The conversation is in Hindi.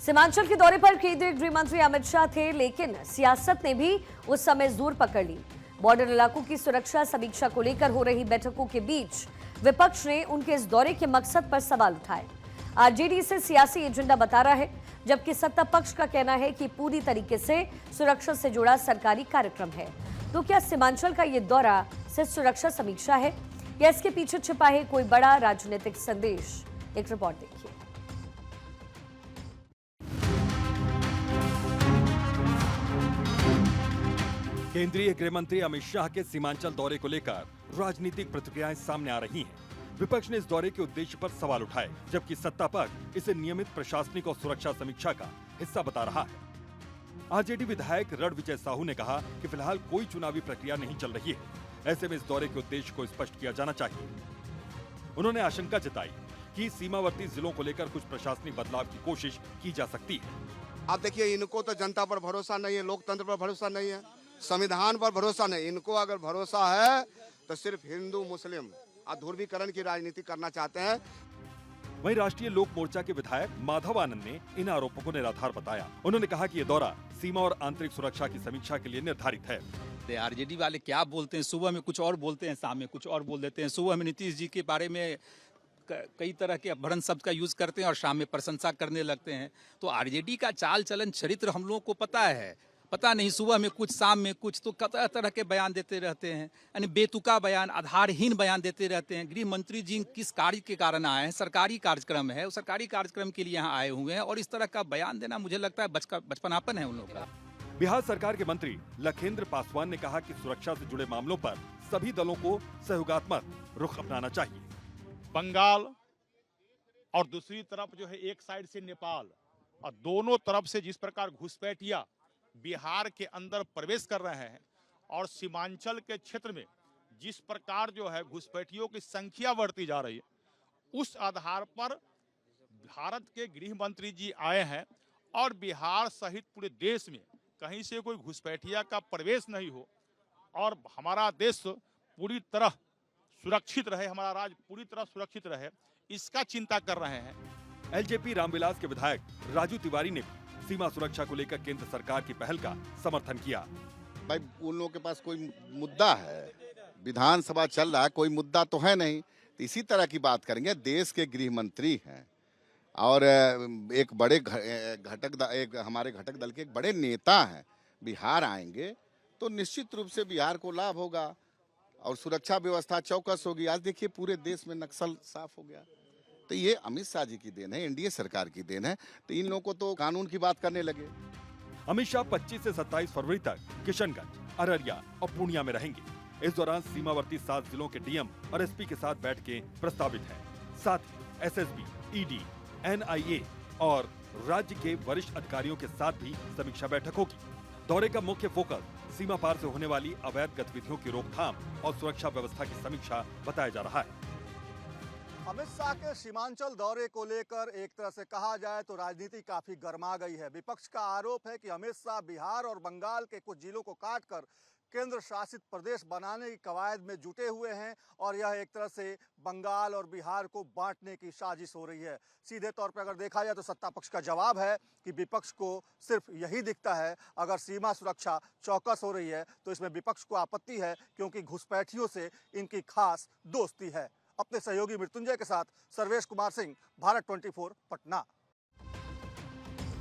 सीमांचल के दौरे पर केंद्रीय गृह मंत्री अमित शाह थे, लेकिन सियासत ने भी उस समय जोर पकड़ ली। बॉर्डर इलाकों की सुरक्षा समीक्षा को लेकर हो रही बैठकों के बीच विपक्ष ने उनके इस दौरे के मकसद पर सवाल उठाए। आरजेडी इसे सियासी एजेंडा बता रहा है, जबकि सत्ता पक्ष का कहना है कि पूरी तरीके से सुरक्षा से जुड़ा सरकारी कार्यक्रम है। तो क्या सीमांचल का ये दौरा सिर्फ सुरक्षा समीक्षा है या इसके पीछे छिपा है कोई बड़ा राजनीतिक संदेश? एक रिपोर्ट देखिए। केंद्रीय गृह मंत्री अमित शाह के सीमांचल दौरे को लेकर राजनीतिक प्रतिक्रियाएं सामने आ रही हैं। विपक्ष ने इस दौरे के उद्देश्य पर सवाल उठाए, जबकि सत्ता पक्ष इसे नियमित प्रशासनिक और सुरक्षा समीक्षा का हिस्सा बता रहा है। आरजेडी विधायक रणविजय साहू ने कहा कि फिलहाल कोई चुनावी प्रक्रिया नहीं चल रही है, ऐसे में इस दौरे के उद्देश्य को स्पष्ट किया जाना चाहिए। उन्होंने आशंका जताई कि सीमावर्ती जिलों को लेकर कुछ प्रशासनिक बदलाव की कोशिश की जा सकती है। आप देखिए, इनको तो जनता पर भरोसा नहीं है, लोकतंत्र पर भरोसा नहीं है, संविधान पर भरोसा नहीं। इनको अगर भरोसा है तो सिर्फ हिंदू मुस्लिम ध्रुवीकरण की राजनीति करना चाहते हैं। वहीं राष्ट्रीय लोक मोर्चा के विधायक माधव आनंद ने इन आरोपों को निराधार बताया। उन्होंने कहा कि ये दौरा सीमा और आंतरिक सुरक्षा की समीक्षा के लिए निर्धारित है। आरजेडी वाले क्या बोलते हैं, सुबह में कुछ और बोलते हैं, शाम में कुछ और बोल देते हैं। सुबह में नीतीश जी के बारे में कई तरह के अपभ्रंश शब्द का यूज करते हैं और शाम में प्रशंसा करने लगते हैं। तो आरजेडी का चाल चलन चरित्र हम लोगों को पता नहीं, सुबह में कुछ शाम में कुछ, तो कई तरह के बयान देते रहते हैं, यानी बेतुका बयान, आधारहीन बयान देते रहते हैं। गृह मंत्री जी किस कार्य के कारण आए हैं? सरकारी कार्यक्रम है, उस सरकारी कार्यक्रम के लिए यहाँ आए हुए हैं और इस तरह का बयान देना मुझे लगता है बचपनापन है उन लोगों का। बिहार सरकार के मंत्री लखेंद्र पासवान ने कहा कि सुरक्षा से जुड़े मामलों पर सभी दलों को सहयोगात्मक रुख अपनाना चाहिए। बंगाल और दूसरी तरफ जो है एक साइड से नेपाल, और दोनों तरफ से जिस प्रकार घुसपैठिया बिहार के अंदर प्रवेश कर रहे हैं और सीमांचल के क्षेत्र में जिस प्रकार जो है घुसपैठियों की संख्या बढ़ती जा रही है, उस आधार पर भारत के गृह मंत्री जी आए हैं और बिहार सहित पूरे देश में कहीं से कोई घुसपैठिया का प्रवेश नहीं हो और हमारा देश पूरी तरह सुरक्षित रहे, हमारा राज्य पूरी तरह सुरक्षित रहे, इसका चिंता कर रहे हैं। एलजेपी रामविलास के विधायक राजू तिवारी ने सीमा सुरक्षा को लेकर केंद्र सरकार की पहल का समर्थन किया। भाई, उन लोगों के पास कोई मुद्दा है, विधानसभा चल रहा है, कोई मुद्दा तो है नहीं, तो इसी तरह की बात करेंगे। देश के गृह मंत्री हैं और एक बड़े हमारे घटक दल के एक बड़े नेता हैं, बिहार आएंगे तो निश्चित रूप से बिहार को लाभ होगा और सुरक्षा व्यवस्था चौकस होगी। आज देखिए पूरे देश में नक्सल साफ हो गया, तो ये अमित शाह जी की देन है, एनडीए सरकार की देन है। तो इन लोगों को तो कानून की बात करने लगे। अमित शाह 25 से 27 फरवरी तक किशनगंज, अररिया और पूर्णिया में रहेंगे। इस दौरान सीमावर्ती 7 जिलों के डीएम और एसपी के साथ बैठकें प्रस्तावित हैं। साथ ही एसएसबी, ईडी, एनआईए और राज्य के वरिष्ठ अधिकारियों के साथ भी समीक्षा बैठक होगी। दौरे का मुख्य फोकस सीमा पार से होने वाली अवैध गतिविधियों की रोकथाम और सुरक्षा व्यवस्था की समीक्षा बताया जा रहा है। अमित शाह के सीमांचल दौरे को लेकर एक तरह से कहा जाए तो राजनीति काफी गर्मा गई है। विपक्ष का आरोप है कि अमित शाह बिहार और बंगाल के कुछ जिलों को काटकर केंद्र शासित प्रदेश बनाने की कवायद में जुटे हुए हैं और यह एक तरह से बंगाल और बिहार को बांटने की साजिश हो रही है। सीधे तौर पर अगर देखा जाए तो सत्ता पक्ष का जवाब है कि विपक्ष को सिर्फ यही दिखता है। अगर सीमा सुरक्षा चौकस हो रही है तो इसमें विपक्ष को आपत्ति है, क्योंकि घुसपैठियों से इनकी खास दोस्ती है। अपने सहयोगी मृत्युंजय के साथ सर्वेश कुमार सिंह, भारत 24, पटना।